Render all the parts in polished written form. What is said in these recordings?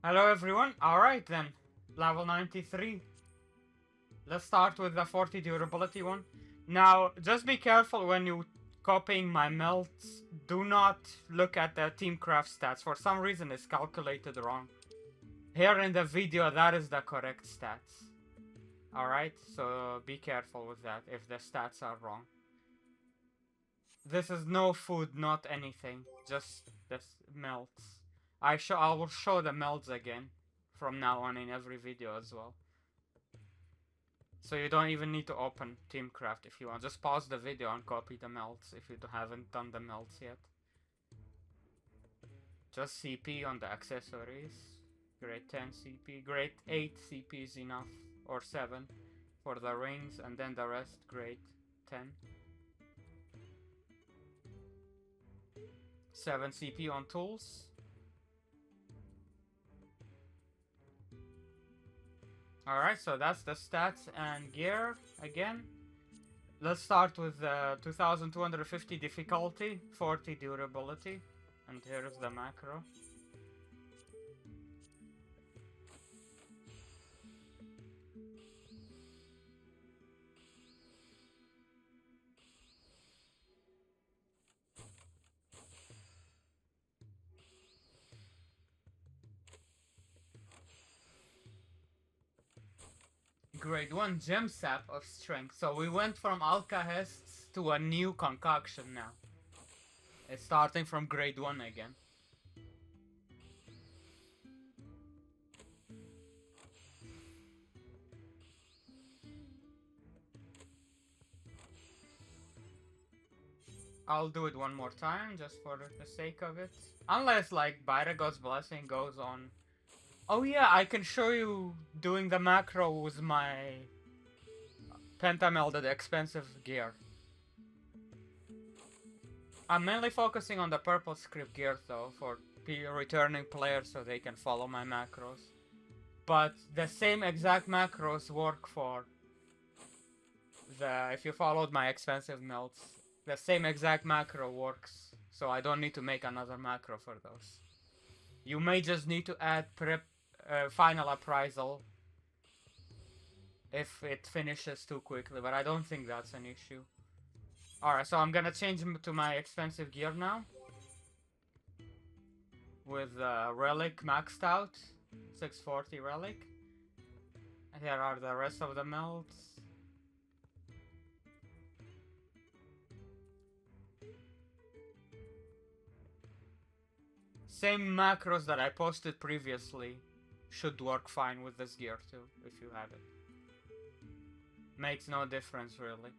Hello everyone. Alright then. Level 93. Let's start with the 40 durability one. Now, just be careful when you copying my melts. Do not look at the teamcraft stats. For some reason it's calculated wrong. Here in the video, that is the correct stats. Alright, so be careful with that if the stats are wrong. This is no food, not anything. Just this melts. I will show the melds again from now on in every video as well. So you don't even need to open Teamcraft if you want. Just pause the video and copy the melds if you haven't done the melds yet. Just CP on the accessories. Grade 10 CP. Grade 8 CP is enough. Or 7 for the rings, and then the rest grade 10. 7 CP on tools. Alright, so that's the stats and gear again. Let's start with 2250 difficulty, 40 durability, and here is the macro. Grade 1 gem sap of strength. So we went from alkahests to a new concoction now. It's starting from grade 1 again. I'll do it one more time just for the sake of it. Unless like Byragod's blessing goes on. Oh yeah, I can show you doing the macro with my pentamelded expensive gear. I'm mainly focusing on the purple script gear though, for returning players so they can follow my macros. But the same exact macros work for if you followed my expensive melts. The same exact macro works, so I don't need to make another macro for those. You may just need to add final appraisal if it finishes too quickly, but I don't think that's an issue. Alright, so I'm gonna change to my expensive gear now. With Relic maxed out. 640 Relic. Here are the rest of the melts. Same macros that I posted previously should work fine with this gear too, if you have it. Makes no difference really.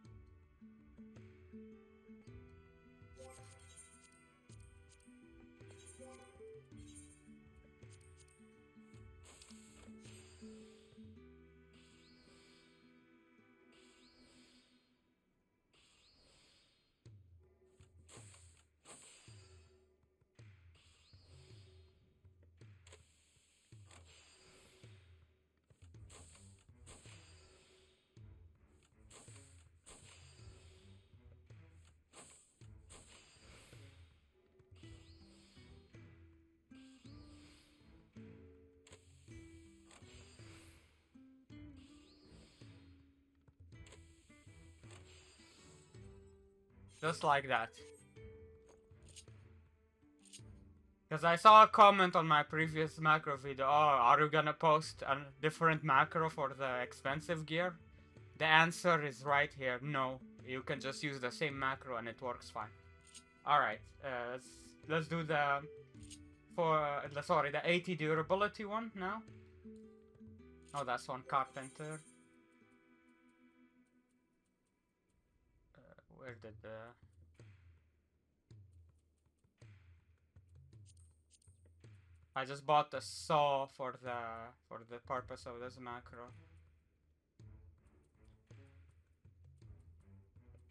Just like that. Because I saw a comment on my previous macro video, oh, are you gonna post a different macro for the expensive gear? The answer is right here, no. You can just use the same macro and it works fine. Alright, let's do the 80 durability one now. Oh, that's one carpenter. Where did the... I just bought a saw for the purpose of this macro.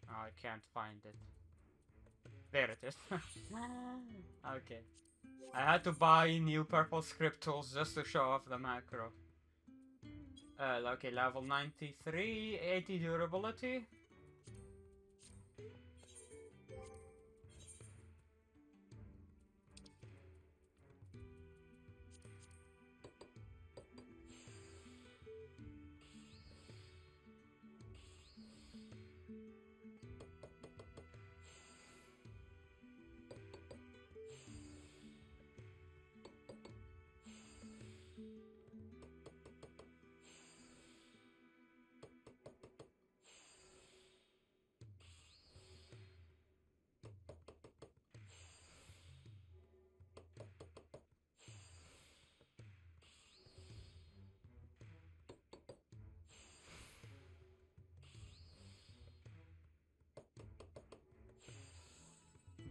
Oh, I can't find it. There it is. Okay. I had to buy new purple script tools just to show off the macro. Okay, level 93, 80 durability.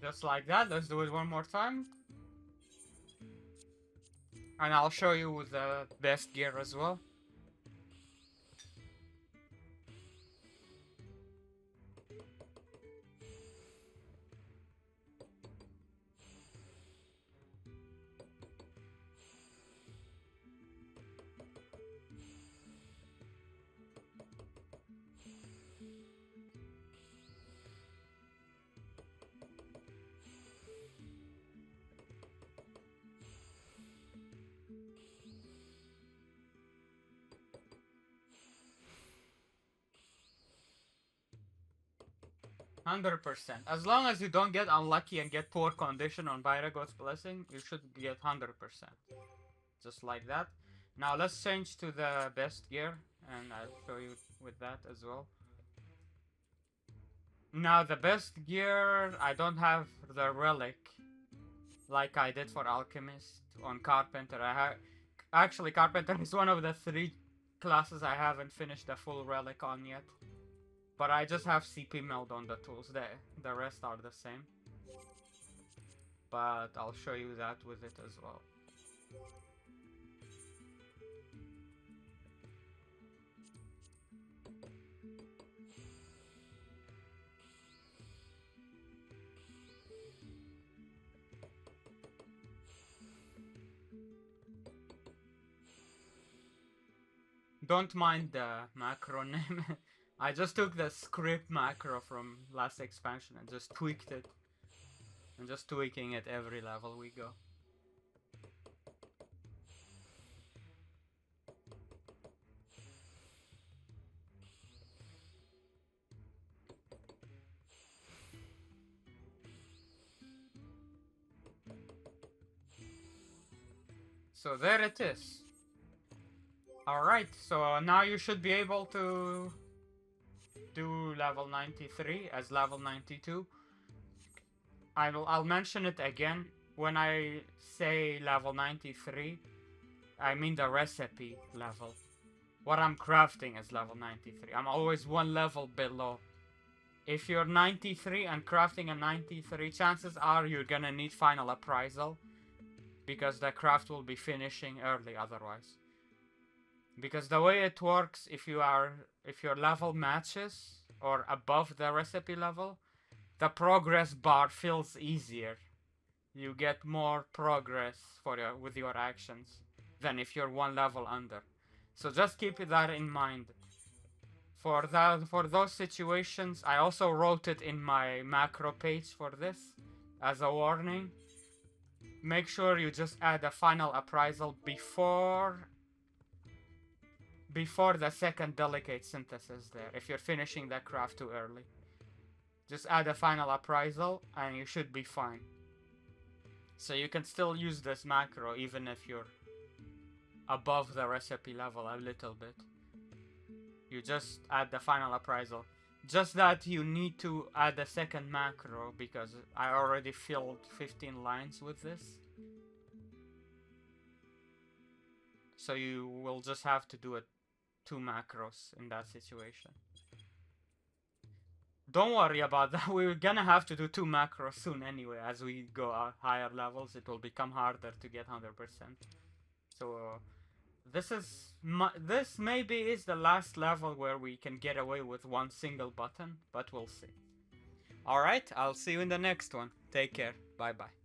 Just like that. Let's do it one more time. And I'll show you the best gear as well. %. As long as you don't get unlucky and get poor condition on Byrago's Blessing, you should get 100%. Just like that. Now let's change to the best gear, and I'll show you with that as well. Now the best gear, I don't have the relic like I did for Alchemist on Carpenter. Actually, Carpenter is one of the 3 classes I haven't finished the full relic on yet. But I just have CP meld on the tools. The rest are the same. But I'll show you that with it as well. Don't mind the macro name. I just took the script macro from last expansion and just tweaked it. And just tweaking it every level we go. So there it is. Alright, so now you should be able to do level 93 as level 92. I'll mention it again. When I say level 93, I mean the recipe level. What I'm crafting is level 93. I'm always one level below. If you're 93 and crafting a 93, chances are you're gonna need final appraisal, because the craft will be finishing early otherwise. Because the way it works, if your level matches or above the recipe level, the progress bar feels easier. You get more progress with your actions than if you're one level under. So just keep that in mind. For those situations, I also wrote it in my macro page for this as a warning. Make sure you just add a final appraisal before the second delicate synthesis there, if you're finishing that craft too early. Just add a final appraisal and you should be fine. So you can still use this macro even if you're above the recipe level a little bit. You just add the final appraisal. Just that you need to add a second macro because I already filled 15 lines with this. So you will just have to do it 2 macros in that situation. Don't worry about that. We're gonna have to do 2 macros soon anyway. As we go higher levels, it will become harder to get 100%. So this maybe is the last level where we can get away with one single button, but we'll see. Alright, I'll see you in the next one. Take care. Bye bye.